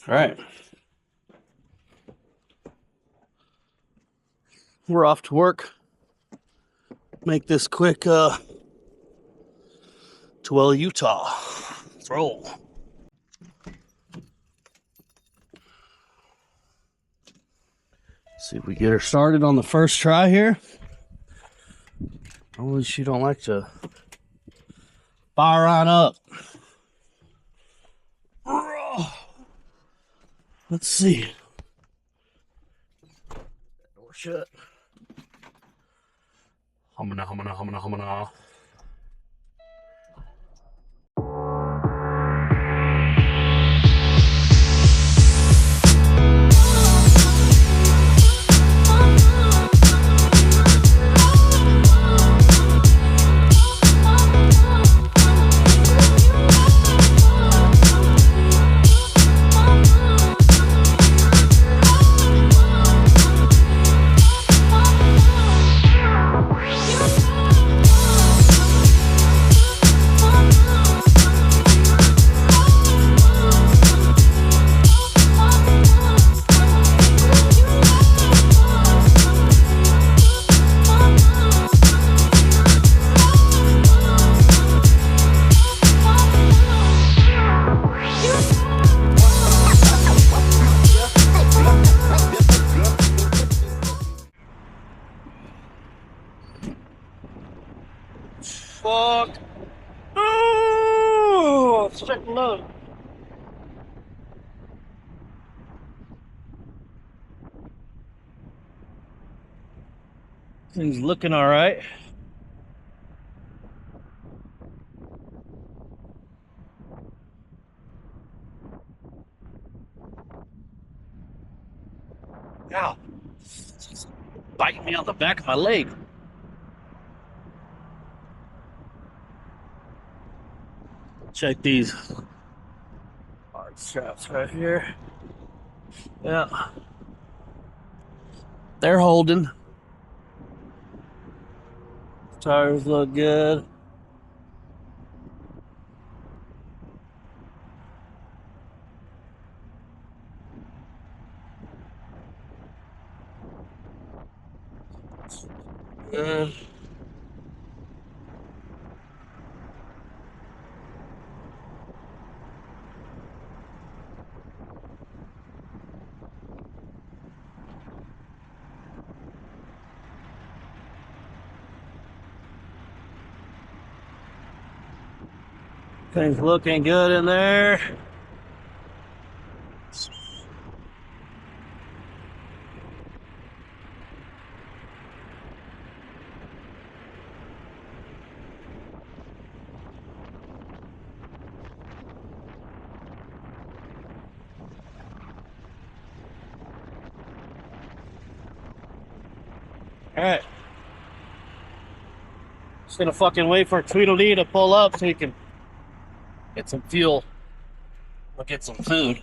All right. We're off to work. Make this quick to Utah. Let's roll. See if we get her started on the first try here. Only she don't like to fire on up. Let's see. Door shut. Humana. Fuck. Oh, let's check the load. Things looking all right. Ow. It's biting me on the back of my leg. Check these hard straps right here. Yeah. They're holding. Tires look good. Good. Things looking good in there. All right. Just gonna fucking wait for Tweedledee to pull up so he can get some fuel. We'll get some food.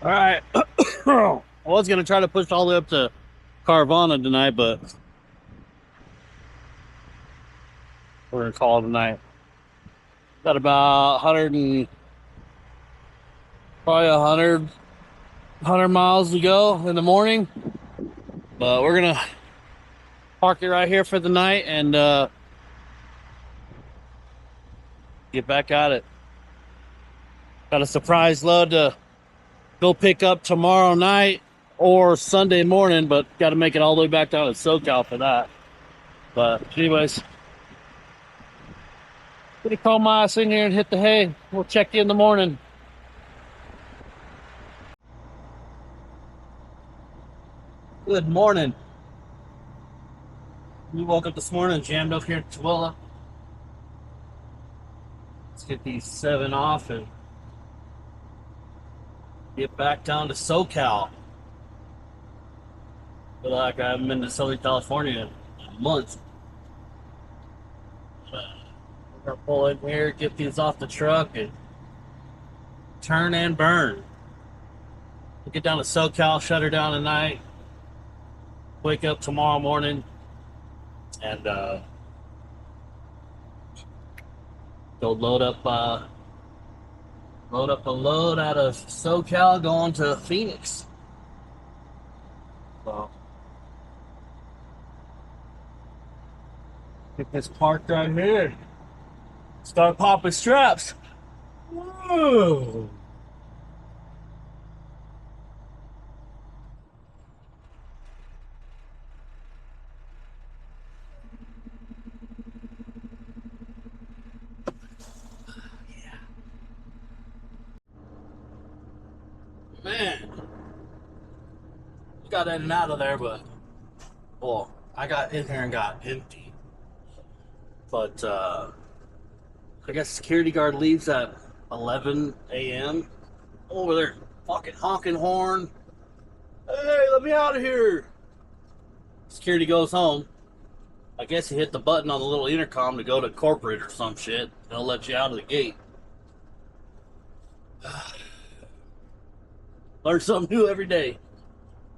All right. I was gonna try to push all the way up to Carvana tonight, but we're gonna call it tonight. Got about 100 and probably 100 miles to go in the morning, but we're gonna park it right here for the night and get back at it. Got a surprise load to go pick up tomorrow night or Sunday morning, but got to make it all the way back down to SoCal for that. But anyways, gonna call my ass in here and hit the hay. We'll check you in the morning. Good morning. We woke up this morning, jammed up here in Tooele. Let's get these 7 off and get back down to SoCal. Feel like I haven't been to Southern California in months. We're gonna pull in here, get these off the truck, and turn and burn. We'll get down to SoCal, shut her down tonight, wake up tomorrow morning, and go load up a load out of SoCal going to Phoenix. So get this parked right here. Start popping straps. Whoa. Man, got in and out of there, but well, I got in here and got empty. But I guess security guard leaves at 11 a.m. Over there, fucking honking horn. Hey, let me out of here. Security goes home. I guess he hit the button on the little intercom to go to corporate or some shit. They'll let you out of the gate. Learn something new every day.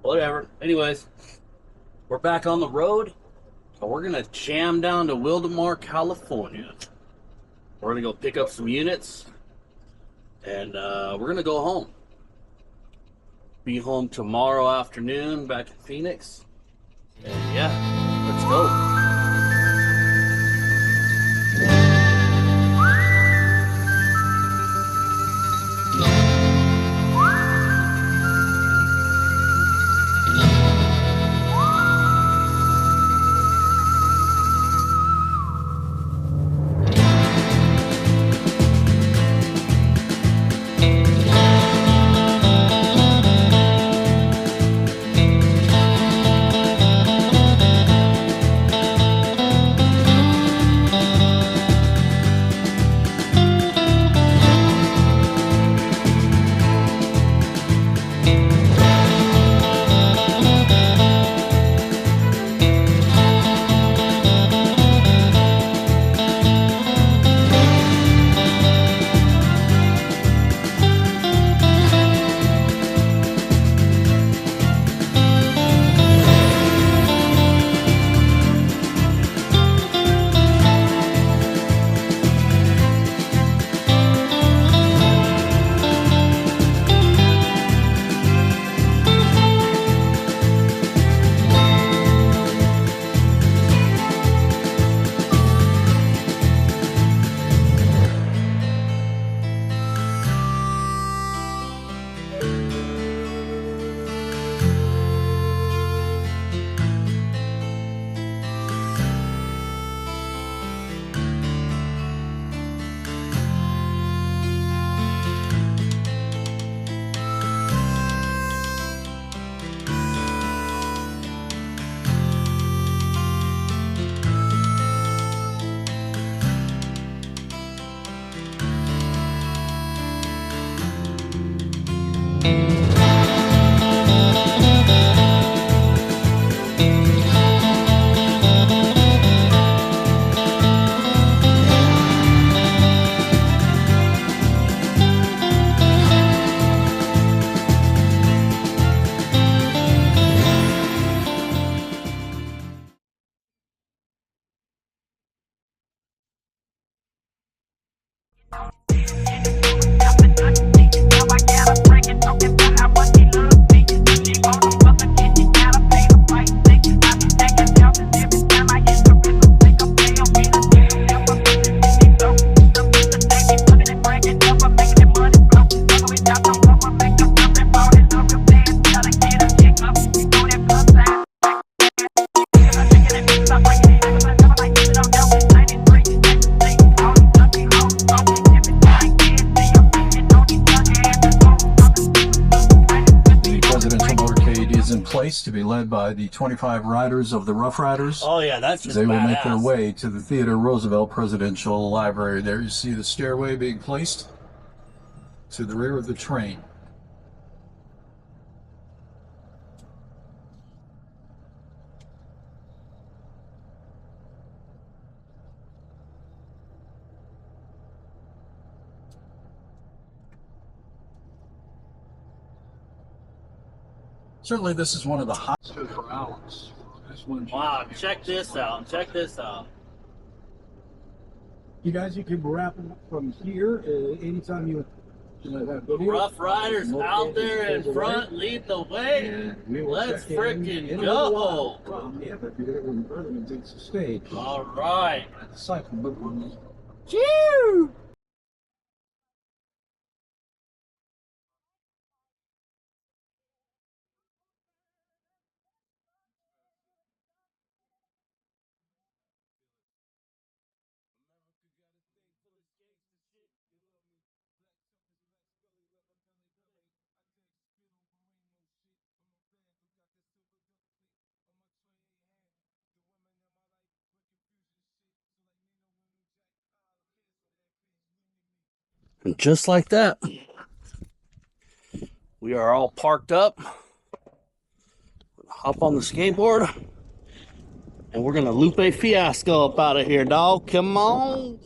Whatever. Anyways, we're back on the road. So we're going to jam down to Wildemar, California. We're going to go pick up some units. And we're going to go home. Be home tomorrow afternoon back in Phoenix. And yeah, let's go. place to be led by the 25 riders of the Rough Riders. Oh yeah, that's just They will badass. make their way to the Theodore Roosevelt Presidential Library. There you see the stairway being placed to the rear of the train. Certainly, this is one of the hottest for hours. Wow, check this out. Check this out. You guys, you can wrap from here anytime you have video. Rough Riders out there in front, lead the way. Let's freaking go. Yeah, but when Bergman takes the stage. All right. Cheers! And just like that, we are all parked up. Hop on the skateboard, and we're gonna Lupe Fiasco up out of here, dog. Come on.